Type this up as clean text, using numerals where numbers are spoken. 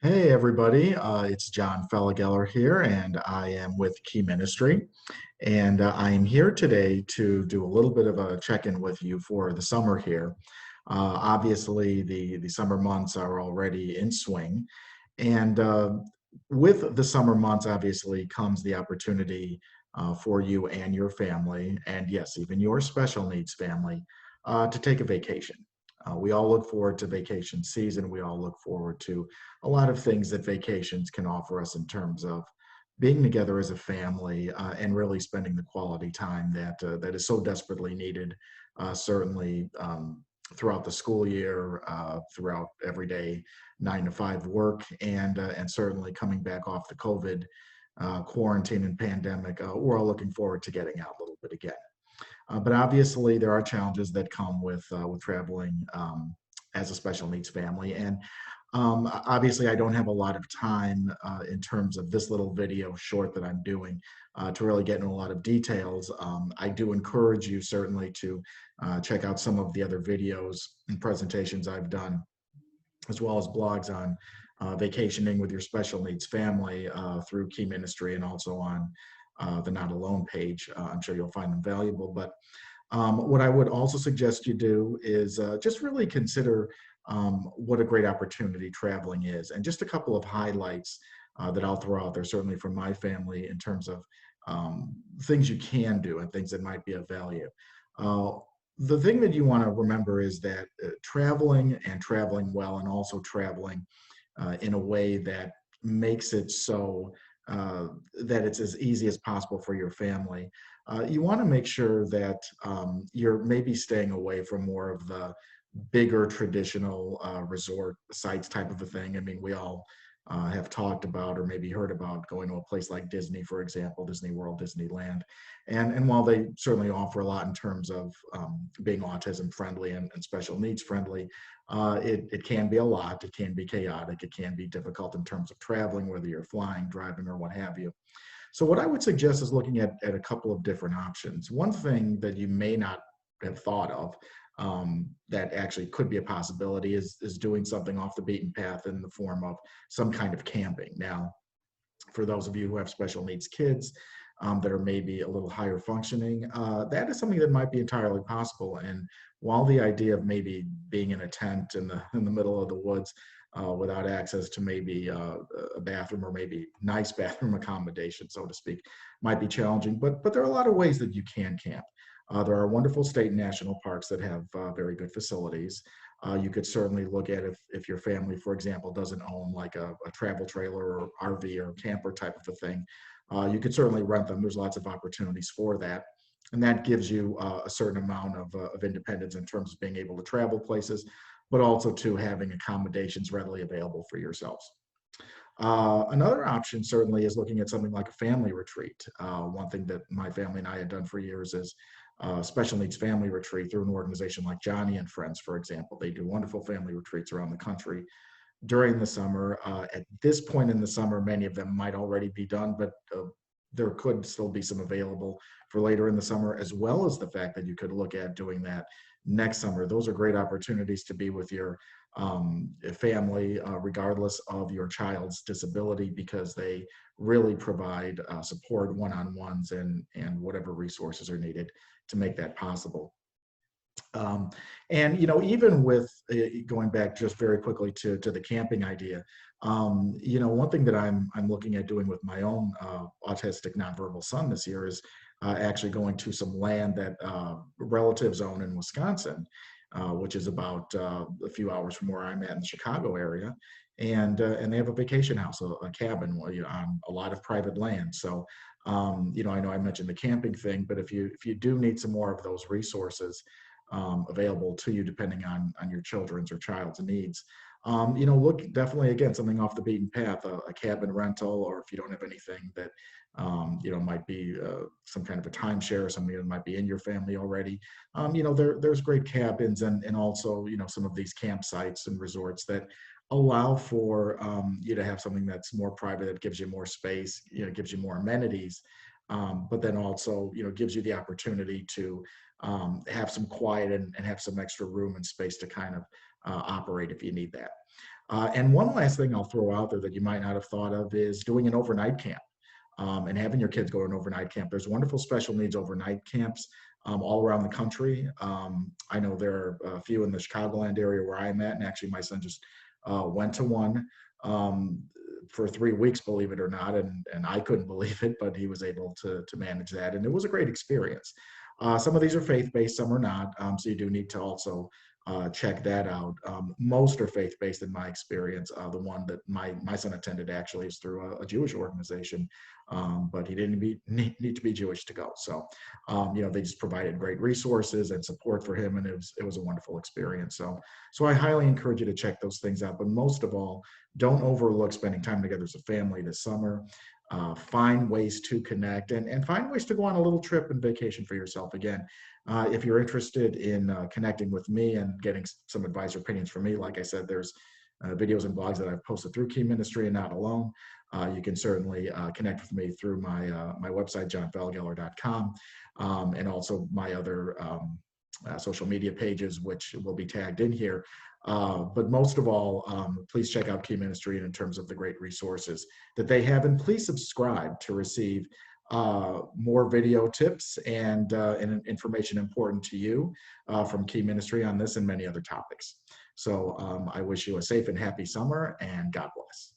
Hey everybody, it's John Felageller here, and I am with Key Ministry, and I am here today to do a little bit of a check-in with you for the summer here. Obviously, the summer months are already in swing, and with the summer months, obviously, comes the opportunity for you and your family, and yes, even your special needs family, to take a vacation. We all look forward to vacation season. We all look forward to a lot of things that vacations can offer us in terms of being together as a family and really spending the quality time that is so desperately needed, certainly throughout the school year, throughout everyday 9 to 5 work, and certainly coming back off the COVID quarantine and pandemic. We're all looking forward to getting out a little bit again. But obviously, there are challenges that come with traveling as a special needs family, and obviously, I don't have a lot of time in terms of this little video short that I'm doing to really get into a lot of details. I do encourage you certainly to check out some of the other videos and presentations I've done, as well as blogs on vacationing with your special needs family through Key Ministry and also on the Not Alone page. I'm sure you'll find them valuable. But what I would also suggest you do is just really consider what a great opportunity traveling is. And just a couple of highlights that I'll throw out there, certainly from my family, in terms of things you can do and things that might be of value. Uh, the thing that you want to remember is that traveling and traveling well, and also traveling in a way that makes it so that it's as easy as possible for your family. You want to make sure that you're maybe staying away from more of the bigger traditional resort sites type of a thing. I mean, we all have talked about or maybe heard about going to a place like Disney, for example, Disney World, Disneyland. And while they certainly offer a lot in terms of being autism friendly and special needs friendly, it can be a lot. It can be chaotic. It can be difficult in terms of traveling, whether you're flying, driving, or what have you. So what I would suggest is looking at a couple of different options. One thing that you may not have thought of that actually could be a possibility is doing something off the beaten path in the form of some kind of camping. Now, for those of you who have special needs kids that are maybe a little higher functioning, that is something that might be entirely possible. And while the idea of maybe being in a tent in the middle of the woods without access to maybe a bathroom or maybe nice bathroom accommodation, so to speak, might be challenging, but there are a lot of ways that you can camp. There are wonderful state and national parks that have very good facilities. You could certainly look at if your family, for example, doesn't own like a travel trailer or RV or camper type of a thing. You could certainly rent them. There's lots of opportunities for that. And that gives you a certain amount of independence in terms of being able to travel places, but also to having accommodations readily available for yourselves. Another option certainly is looking at something like a family retreat. One thing that my family and I have done for years is special needs family retreat through an organization like Johnny and Friends, for example. They do wonderful family retreats around the country during the summer. At this point in the summer, many of them might already be done, but there could still be some available for later in the summer, as well as the fact that you could look at doing that next summer. Those are great opportunities to be with your family, regardless of your child's disability, because they really provide support one-on-ones and whatever resources are needed to make that possible. Um, and even with going back just very quickly to the camping idea, one thing that I'm looking at doing with my own autistic nonverbal son this year is actually going to some land that relatives own in Wisconsin, which is about a few hours from where I'm at in the Chicago area, and they have a vacation house, a cabin on a lot of private land. So I know I mentioned the camping thing, but if you do need some more of those resources available to you, depending on your children's or child's needs. Look definitely again something off the beaten path, a cabin rental, or if you don't have anything that might be some kind of a timeshare or something that might be in your family already. There's great cabins and also some of these campsites and resorts that allow for you to have something that's more private, that gives you more space, gives you more amenities, but then also gives you the opportunity to have some quiet and have some extra room and space to kind of operate if you need that. And one last thing I'll throw out there that you might not have thought of is doing an overnight camp, and having your kids go to an overnight camp. There's wonderful special needs overnight camps all around the country. I know there are a few in the Chicagoland area where I'm at, and actually my son just went to one um, for 3 weeks, believe it or not, and I couldn't believe it, but he was able to manage that, and it was a great experience. Some of these are faith-based, some are not, so you do need to also check that out. Most are faith-based in my experience. The one that my son attended actually is through a Jewish organization, but he didn't need to be Jewish to go. So, they just provided great resources and support for him, and it was a wonderful experience. So I highly encourage you to check those things out. But most of all, don't overlook spending time together as a family this summer. Find ways to connect and find ways to go on a little trip and vacation for yourself. Again, if you're interested in connecting with me and getting some advice or opinions from me, like I said, there's videos and blogs that I've posted through Key Ministry and Not Alone. You can certainly connect with me through my website, johnfelageller.com, and also my other social media pages, which will be tagged in here. But most of all, please check out Key Ministry in terms of the great resources that they have, and please subscribe to receive more video tips and information important to you from Key Ministry on this and many other topics. So I wish you a safe and happy summer, and God bless.